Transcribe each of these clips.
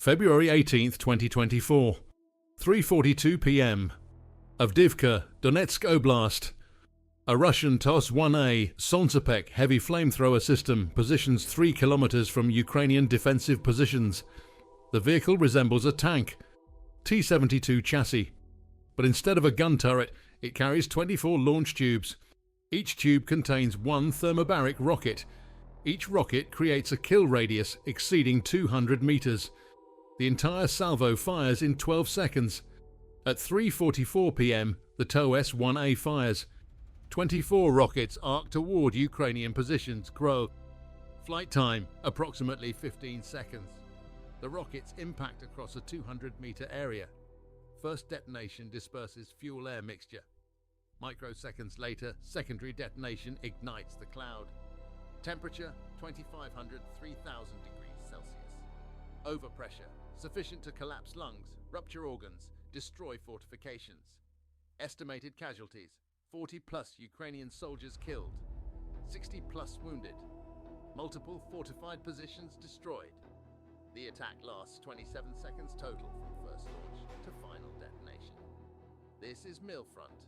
February 18th, 2024, 3:42 p.m. Avdiivka, Donetsk Oblast. A Russian TOS-1A Solntsepek heavy flamethrower system positions 3 kilometers from Ukrainian defensive positions. The vehicle resembles a tank, T-72 chassis, but instead of a gun turret, it carries 24 launch tubes. Each tube contains one thermobaric rocket. Each rocket creates a kill radius exceeding 200 meters. The entire salvo fires in 12 seconds. At 3:44 p.m, the TOS-1A fires. 24 rockets arc toward Ukrainian positions. Grow. Flight time, approximately 15 seconds. The rockets impact across a 200-meter area. First detonation disperses fuel-air mixture. Microseconds later, secondary detonation ignites the cloud. Temperature, 2500 3000 degrees Celsius. Overpressure, sufficient to collapse lungs, rupture organs, destroy fortifications. Estimated casualties, 40+ Ukrainian soldiers killed, 60+ wounded. Multiple fortified positions destroyed. The attack lasts 27 seconds total from first launch to final detonation. This is MilFront,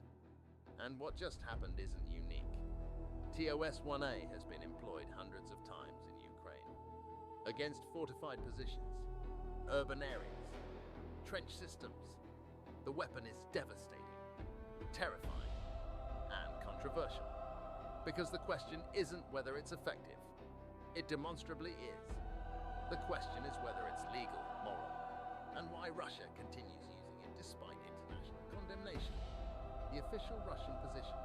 and what just happened isn't unique. TOS-1A has been employed hundreds of times in Ukraine against fortified positions, urban areas, trench systems. The weapon is devastating, terrifying, and controversial, because the question isn't whether it's effective. It demonstrably is. The question is whether it's legal, moral, and why Russia continues using it despite international condemnation. The official Russian position,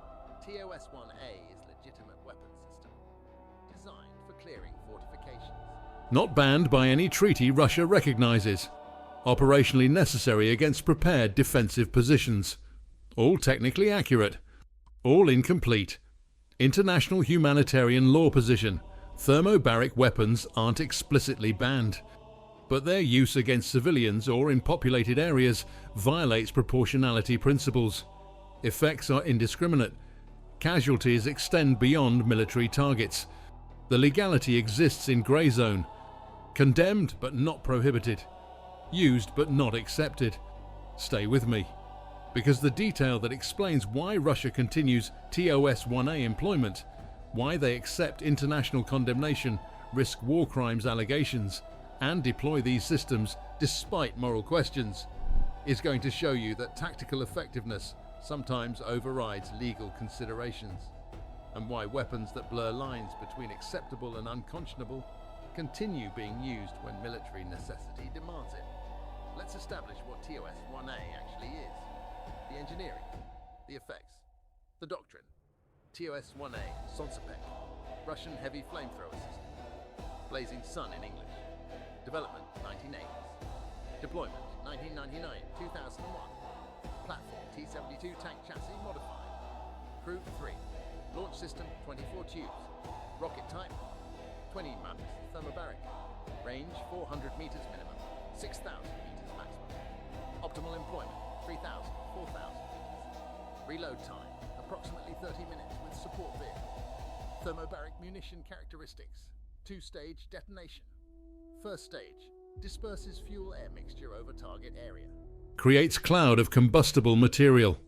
TOS-1A is legitimate weapon system, designed for clearing fortifications. Not banned by any treaty Russia recognizes. Operationally necessary against prepared defensive positions. All technically accurate. All incomplete. International humanitarian law position. Thermobaric weapons aren't explicitly banned, but their use against civilians or in populated areas violates proportionality principles. Effects are indiscriminate. Casualties extend beyond military targets. The legality exists in grey zone. Condemned but not prohibited. Used but not accepted. Stay with me, because the detail that explains why Russia continues TOS-1A employment, why they accept international condemnation, risk war crimes allegations, and deploy these systems despite moral questions, is going to show you that tactical effectiveness sometimes overrides legal considerations, and why weapons that blur lines between acceptable and unconscionable continue being used when military necessity demands it. Let's establish what TOS-1A actually is. The engineering, the effects, the doctrine. TOS-1A, Solntsepek, Russian heavy flamethrower system. Blazing Sun in English. Development, 1980s. Deployment, 1999-2001. Platform, T-72 tank chassis modified. Crew, 3. Launch system, 24 tubes. Rocket type, 20 maps, thermobaric. Range, 400 meters minimum, 6,000 meters maximum. Optimal employment, 3,000, 4,000 meters. Reload time, approximately 30 minutes with support vehicle. Thermobaric munition characteristics, 2-stage detonation. First stage, disperses fuel-air mixture over target area. Creates cloud of combustible material.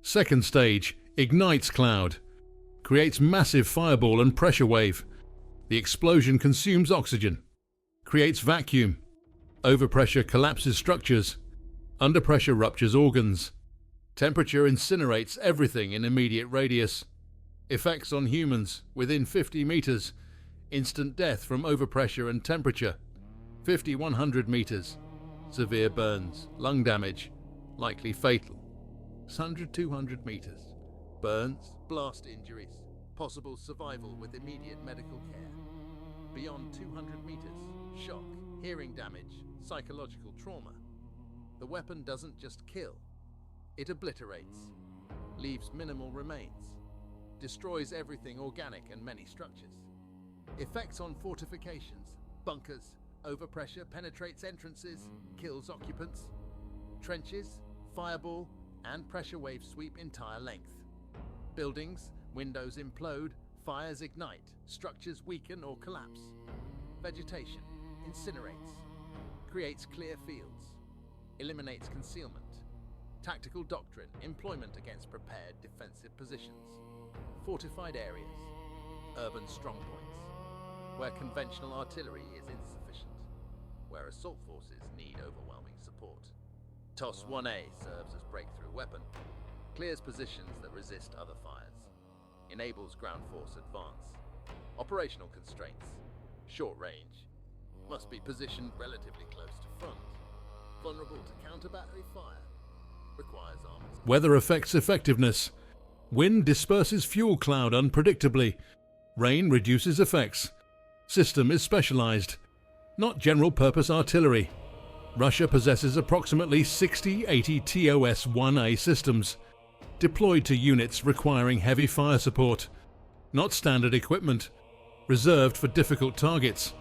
Second stage, ignites cloud. Creates massive fireball and pressure wave. The explosion consumes oxygen. Creates vacuum. Overpressure collapses structures. Under pressure ruptures organs. Temperature incinerates everything in immediate radius. Effects on humans within 50 meters. Instant death from overpressure and temperature. 50-100 meters. Severe burns, lung damage, likely fatal. 100-200 meters. Burns, blast injuries, possible survival with immediate medical care. Beyond 200 meters, shock, hearing damage, psychological trauma. The weapon doesn't just kill. It obliterates, leaves minimal remains, destroys everything organic and many structures. Effects on fortifications, bunkers, overpressure penetrates entrances, kills occupants. Trenches, fireball, and pressure waves sweep entire length. Buildings, windows implode, fires ignite, structures weaken or collapse. Vegetation, incinerates. creates clear fields, eliminates concealment, tactical doctrine, employment against prepared defensive positions, fortified areas, urban strongpoints, where conventional artillery is insufficient, where assault forces need overwhelming support. TOS-1A serves as breakthrough weapon, clears positions that resist other fires, enables ground force advance. Operational constraints: short range, must be positioned relatively close to front, vulnerable to counter-battery fire, requires armor. Weather affects effectiveness. Wind disperses fuel cloud unpredictably. Rain reduces effects. System is specialized, not general-purpose artillery. Russia possesses approximately 60-80 TOS-1A systems, deployed to units requiring heavy fire support, not standard equipment, reserved for difficult targets.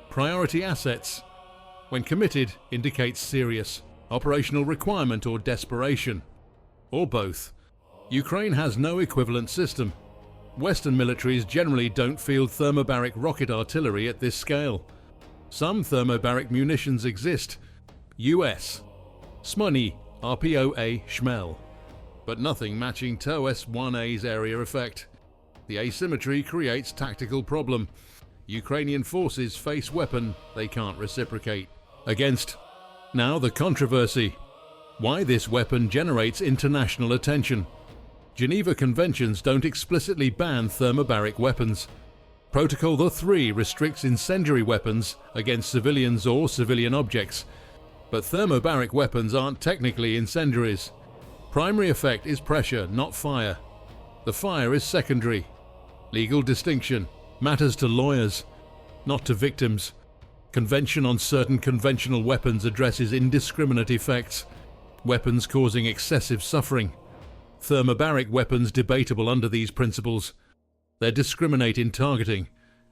Priority assets, when committed, indicates serious operational requirement or desperation, or both. Ukraine has no equivalent system. Western militaries generally don't field thermobaric rocket artillery at this scale. Some thermobaric munitions exist. US, SMUNI, RPOA, Schmel, but nothing matching TOS-1A's area effect. The asymmetry creates tactical problem. Ukrainian forces face weapon they can't reciprocate against. Now the controversy. Why this weapon generates international attention. Geneva Conventions don't explicitly ban thermobaric weapons. Protocol 3 restricts incendiary weapons against civilians or civilian objects. But thermobaric weapons aren't technically incendiaries. Primary effect is pressure, not fire. The fire is secondary. Legal distinction matters to lawyers, not to victims. Convention on certain conventional weapons addresses indiscriminate effects, weapons causing excessive suffering. Thermobaric weapons debatable under these principles. They discriminate in targeting,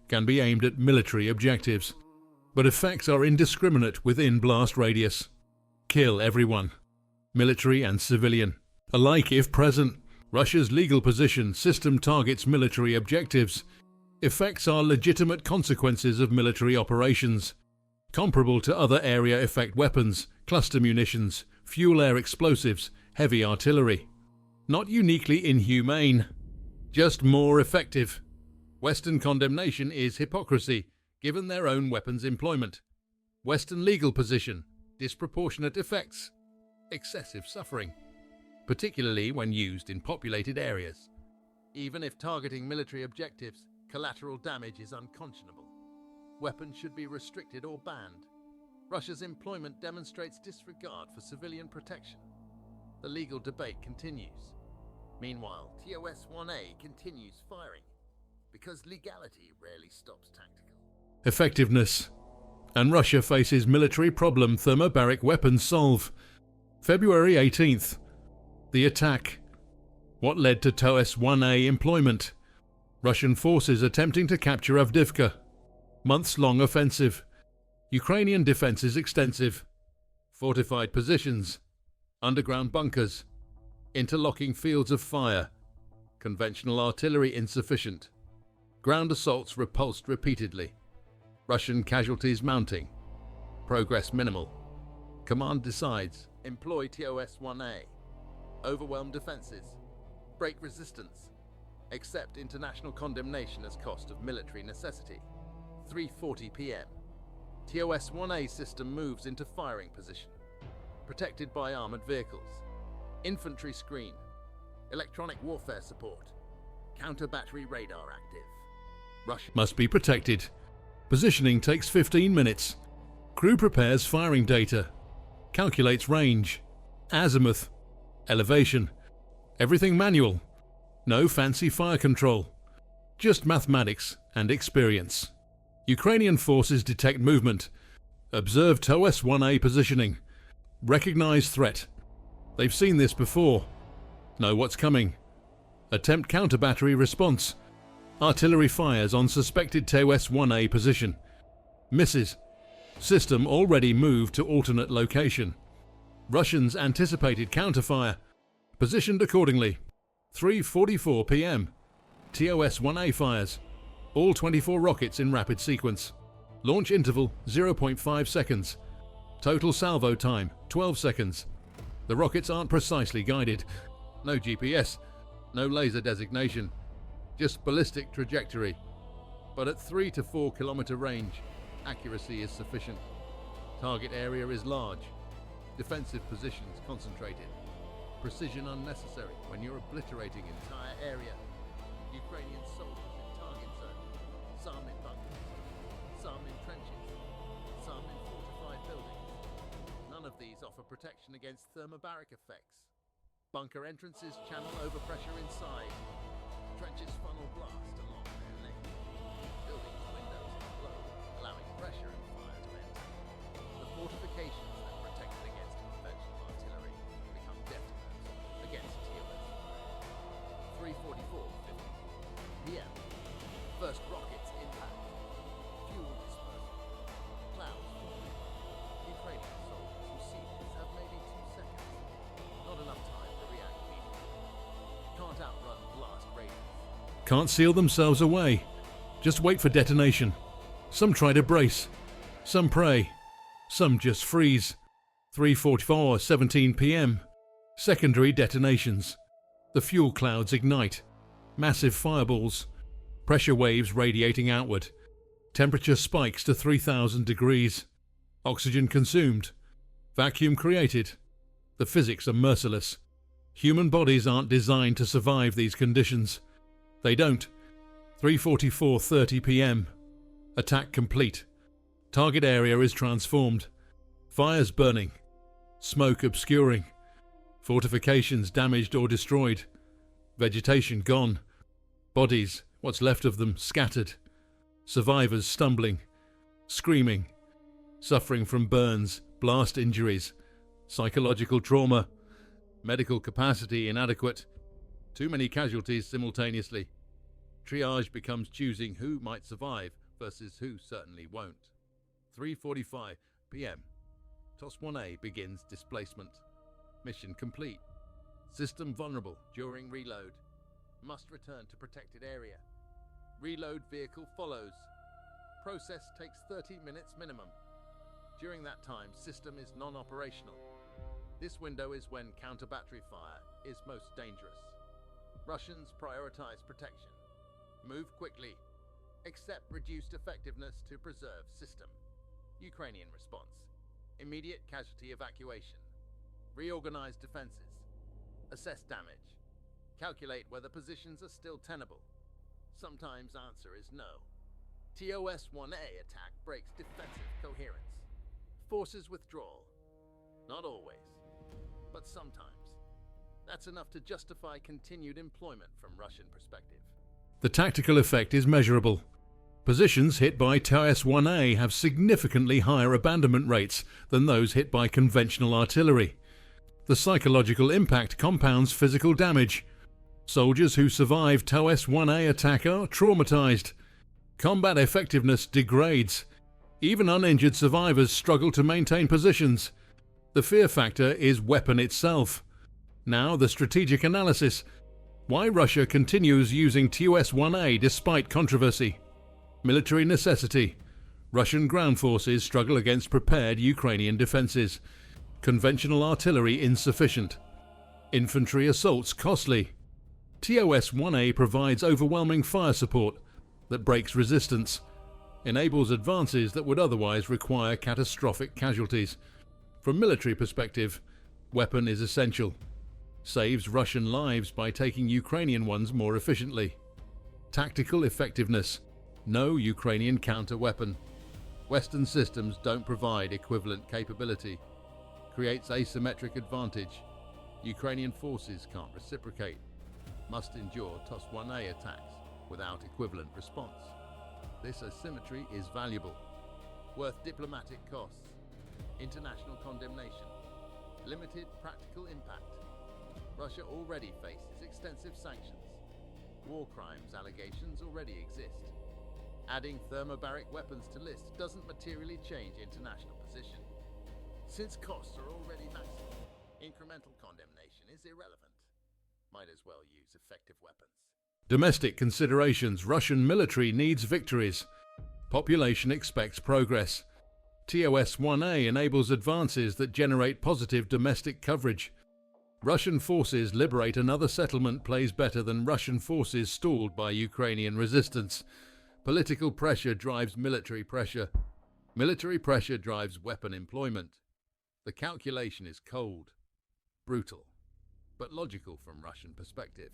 can be aimed at military objectives, but effects are indiscriminate within blast radius. Kill everyone, military and civilian, alike if present. Russia's legal position: system targets military objectives. Effects are legitimate consequences of military operations, comparable to other area effect weapons, cluster munitions, fuel-air explosives, heavy artillery. Not uniquely inhumane, just more effective. Western condemnation is hypocrisy, given their own weapons employment. Western legal position: disproportionate effects, excessive suffering, particularly when used in populated areas. Even if targeting military objectives, collateral damage is unconscionable. Weapons should be restricted or banned. Russia's employment demonstrates disregard for civilian protection. The legal debate continues. Meanwhile, TOS-1A continues firing, because legality rarely stops tactical. Effectiveness. And Russia faces military problem thermobaric weapons solve. February 18th. The attack. What led to TOS-1A employment? Russian forces attempting to capture Avdiivka. Months-long offensive. Ukrainian defenses extensive. Fortified positions. Underground bunkers. Interlocking fields of fire. Conventional artillery insufficient. Ground assaults repulsed repeatedly. Russian casualties mounting. Progress minimal. Command decides: employ TOS-1A. Overwhelm defenses. Break resistance. Accept international condemnation as cost of military necessity. 3:40 p.m. TOS-1A system moves into firing position. Protected by armored vehicles. Infantry screen. Electronic warfare support. Counter-battery radar active. Russia must be protected. Positioning takes 15 minutes. Crew prepares firing data. Calculates range. Azimuth. Elevation. Everything manual. No fancy fire control. Just mathematics and experience. Ukrainian forces detect movement. Observe TOS-1A positioning. Recognize threat. They've seen this before. Know what's coming. Attempt counter-battery response. Artillery fires on suspected TOS-1A position. Misses. System already moved to alternate location. Russians anticipated counterfire. Positioned accordingly. 3:44 p.m. TOS-1A fires. All 24 rockets in rapid sequence. Launch interval 0.5 seconds. Total salvo time, 12 seconds. The rockets aren't precisely guided. No GPS, no laser designation, just ballistic trajectory. But at 3 to 4 kilometer range, accuracy is sufficient. Target area is large, defensive positions concentrated. Precision unnecessary when you're obliterating entire area. Ukrainian soldiers in target zone, some in bunkers, some in trenches, some in fortified buildings. None of these offer protection against thermobaric effects. Bunker entrances channel overpressure inside. Trenches funnel blast along their length. Buildings' windows blow, allowing pressure and fire to enter. The fortifications that protected against conventional artillery become detonators against TOS-1A. 3:44 p.m. First rockets impact. Fuel dispersal. Clouds forming. Ukrainian soldiers who see this have maybe 2 seconds. Not enough time to react immediately. Can't outrun blast radius. Can't seal themselves away. Just wait for detonation. Some try to brace. Some pray. Some just freeze. 3:17 p.m. Secondary detonations. The fuel clouds ignite. Massive fireballs. Pressure waves radiating outward. Temperature spikes to 3,000 degrees. Oxygen consumed. Vacuum created. The physics are merciless. Human bodies aren't designed to survive these conditions. They don't. 3:44:30 p.m. Attack complete. Target area is transformed. Fires burning. Smoke obscuring. Fortifications damaged or destroyed. Vegetation gone. Bodies, what's left of them, scattered. Survivors stumbling. Screaming. Suffering from burns, blast injuries. Psychological trauma. Medical capacity inadequate. Too many casualties simultaneously. Triage becomes choosing who might survive versus who certainly won't. 3:45 p.m. TOS-1A begins displacement. Mission complete. System vulnerable during reload. Must return to protected area. Reload vehicle follows. Process takes 30 minutes minimum. During that time, system is non-operational. This window is when counter-battery fire is most dangerous. Russians prioritize protection. Move quickly. Accept reduced effectiveness to preserve system. Ukrainian response. Immediate casualty evacuation. Reorganize defenses. Assess damage. Calculate whether positions are still tenable. Sometimes answer is no. TOS-1A attack breaks defensive coherence. Forces withdrawal. Not always, but sometimes. That's enough to justify continued employment from Russian perspective. The tactical effect is measurable. Positions hit by TOS-1A have significantly higher abandonment rates than those hit by conventional artillery. The psychological impact compounds physical damage. Soldiers who survive TOS-1A attack are traumatized. Combat effectiveness degrades. Even uninjured survivors struggle to maintain positions. The fear factor is weapon itself. Now the strategic analysis. Why Russia continues using TOS-1A despite controversy. Military necessity. Russian ground forces struggle against prepared Ukrainian defenses. Conventional artillery insufficient. Infantry assaults costly. TOS-1A provides overwhelming fire support that breaks resistance, enables advances that would otherwise require catastrophic casualties. From military perspective, weapon is essential. Saves Russian lives by taking Ukrainian ones more efficiently. Tactical effectiveness. No Ukrainian counter-weapon. Western systems don't provide equivalent capability. Creates asymmetric advantage. Ukrainian forces can't reciprocate. Must endure TOS-1A attacks without equivalent response. This asymmetry is valuable. Worth diplomatic costs. International condemnation. Limited practical impact. Russia already faces extensive sanctions. War crimes allegations already exist. Adding thermobaric weapons to list doesn't materially change international position. Since costs are already massive, incremental condemnation is irrelevant. Might as well use effective weapons. Domestic considerations. Russian military needs victories. Population expects progress. TOS-1A enables advances that generate positive domestic coverage. Russian forces liberate another settlement plays better than Russian forces stalled by Ukrainian resistance. Political pressure drives military pressure. Military pressure drives weapon employment. The calculation is cold, brutal, but logical from Russian perspective.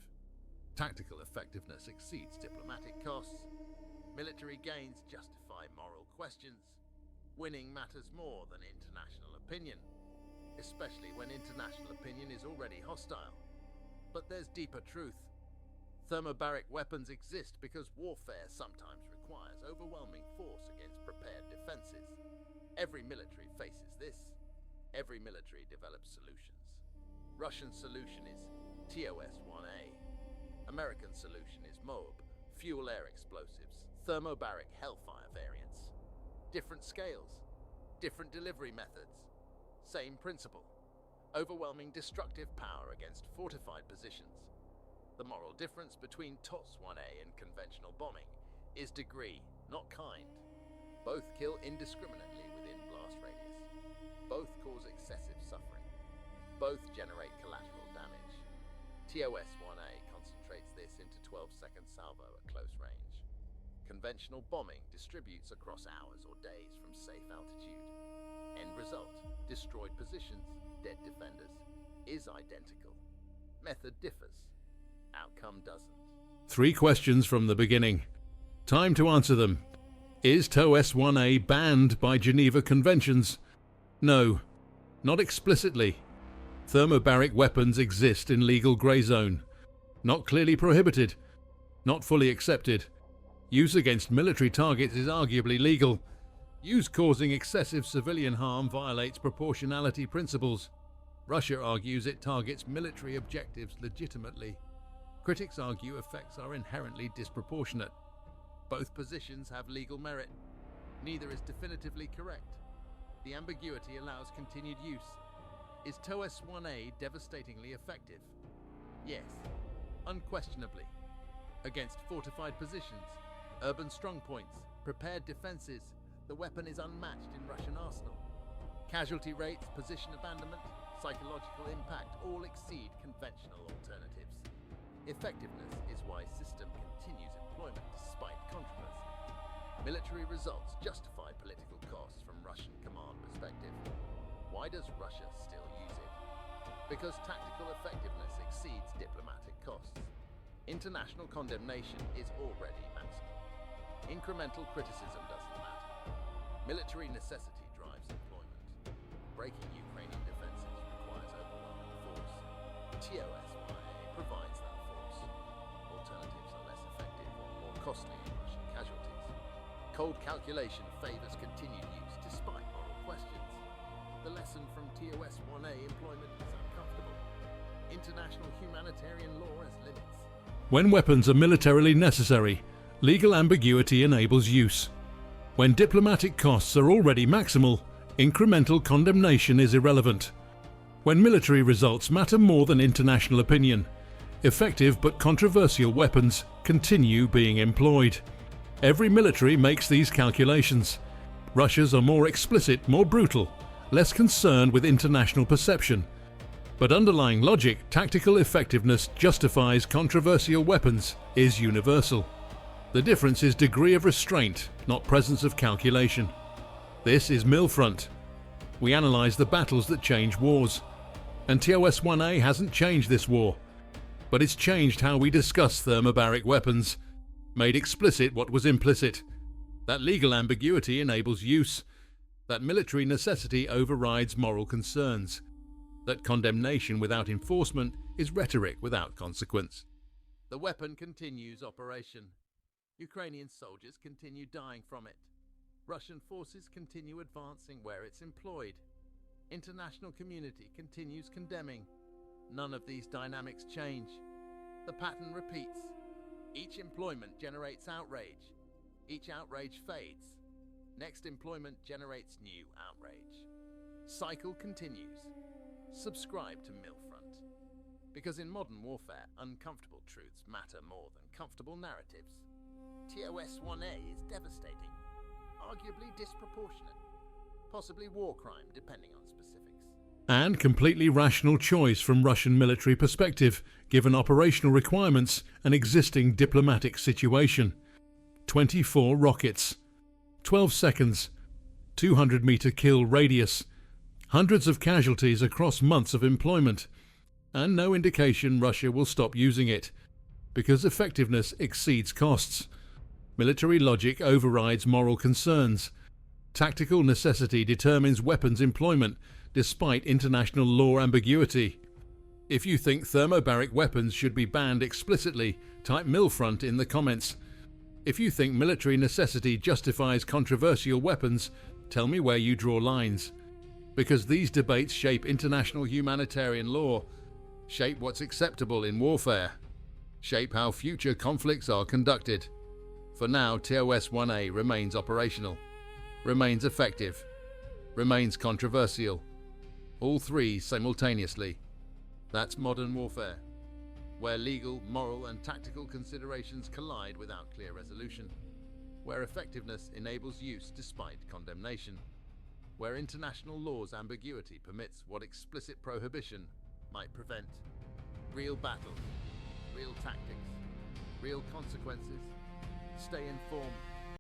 Tactical effectiveness exceeds diplomatic costs. Military gains justify moral questions. Winning matters more than international opinion, especially when international opinion is already hostile. But there's deeper truth. Thermobaric weapons exist because warfare sometimes requires overwhelming force against prepared defenses. Every military faces this. Every military develops solutions. Russian solution is TOS-1A. American solution is MOAB, fuel-air explosives, thermobaric Hellfire variants. Different scales, different delivery methods, same principle. Overwhelming destructive power against fortified positions. The moral difference between TOS-1A and conventional bombing is degree, not kind. Both kill indiscriminately within blast radius. Both cause excessive suffering. Both generate collateral damage. TOS-1A concentrates this into 12-second salvo at close range. Conventional bombing distributes across hours or days from safe altitude. End result, destroyed positions, dead defenders, is identical. Method differs. Outcome doesn't. 3 questions from the beginning. Time to answer them. Is TOS-1A banned by Geneva Conventions? No, not explicitly. Thermobaric weapons exist in legal grey zone. Not clearly prohibited. Not fully accepted. Use against military targets is arguably legal. Use causing excessive civilian harm violates proportionality principles. Russia argues it targets military objectives legitimately. Critics argue effects are inherently disproportionate. Both positions have legal merit. Neither is definitively correct. The ambiguity allows continued use. Is TOS-1A devastatingly effective? Yes, unquestionably. Against fortified positions, urban strongpoints, prepared defenses, the weapon is unmatched in Russian arsenal. Casualty rates, position abandonment, psychological impact all exceed conventional alternatives. Effectiveness is why system continues employment despite controversy. Military results justify political costs from Russian command perspective. Why does Russia still use it? Because tactical effectiveness exceeds diplomatic costs. International condemnation is already maximum. Incremental criticism doesn't matter. Military necessity drives employment. Breaking Ukrainian defenses requires overwhelming force. TOS-1A provides that force. Alternatives are less effective or more costly in Russian casualties. Cold calculation favors continued use despite moral questions. The lesson from TOS-1A employment is uncomfortable. International humanitarian law has limits. When weapons are militarily necessary, legal ambiguity enables use. When diplomatic costs are already maximal, incremental condemnation is irrelevant. When military results matter more than international opinion, effective but controversial weapons continue being employed. Every military makes these calculations. Russia's are more explicit, more brutal, less concerned with international perception. But underlying logic, tactical effectiveness justifies controversial weapons, is universal. The difference is degree of restraint, not presence of calculation. This is MilFront. We analyse the battles that change wars. And TOS-1A hasn't changed this war, but it's changed how we discuss thermobaric weapons, made explicit what was implicit. That legal ambiguity enables use. That military necessity overrides moral concerns. That condemnation without enforcement is rhetoric without consequence. The weapon continues operation. Ukrainian soldiers continue dying from it. Russian forces continue advancing where it's employed. International community continues condemning. None of these dynamics change. The pattern repeats. Each employment generates outrage. Each outrage fades. Next employment generates new outrage. Cycle continues. Subscribe to MilFront. Because in modern warfare, uncomfortable truths matter more than comfortable narratives. TOS-1A is devastating, arguably disproportionate, possibly war crime depending on specifics. And completely rational choice from Russian military perspective, given operational requirements and existing diplomatic situation. 24 rockets, 12 seconds, 200-meter kill radius, hundreds of casualties across months of employment, and no indication Russia will stop using it, because effectiveness exceeds costs. Military logic overrides moral concerns. Tactical necessity determines weapons employment, despite international law ambiguity. If you think thermobaric weapons should be banned explicitly, type MilFront in the comments. If you think military necessity justifies controversial weapons, tell me where you draw lines. Because these debates shape international humanitarian law, shape what's acceptable in warfare, shape how future conflicts are conducted. For now, TOS-1A remains operational, remains effective, remains controversial. All three simultaneously. That's modern warfare, where legal, moral and tactical considerations collide without clear resolution, where effectiveness enables use despite condemnation, where international law's ambiguity permits what explicit prohibition might prevent. Real battle, real tactics, real consequences. Stay informed.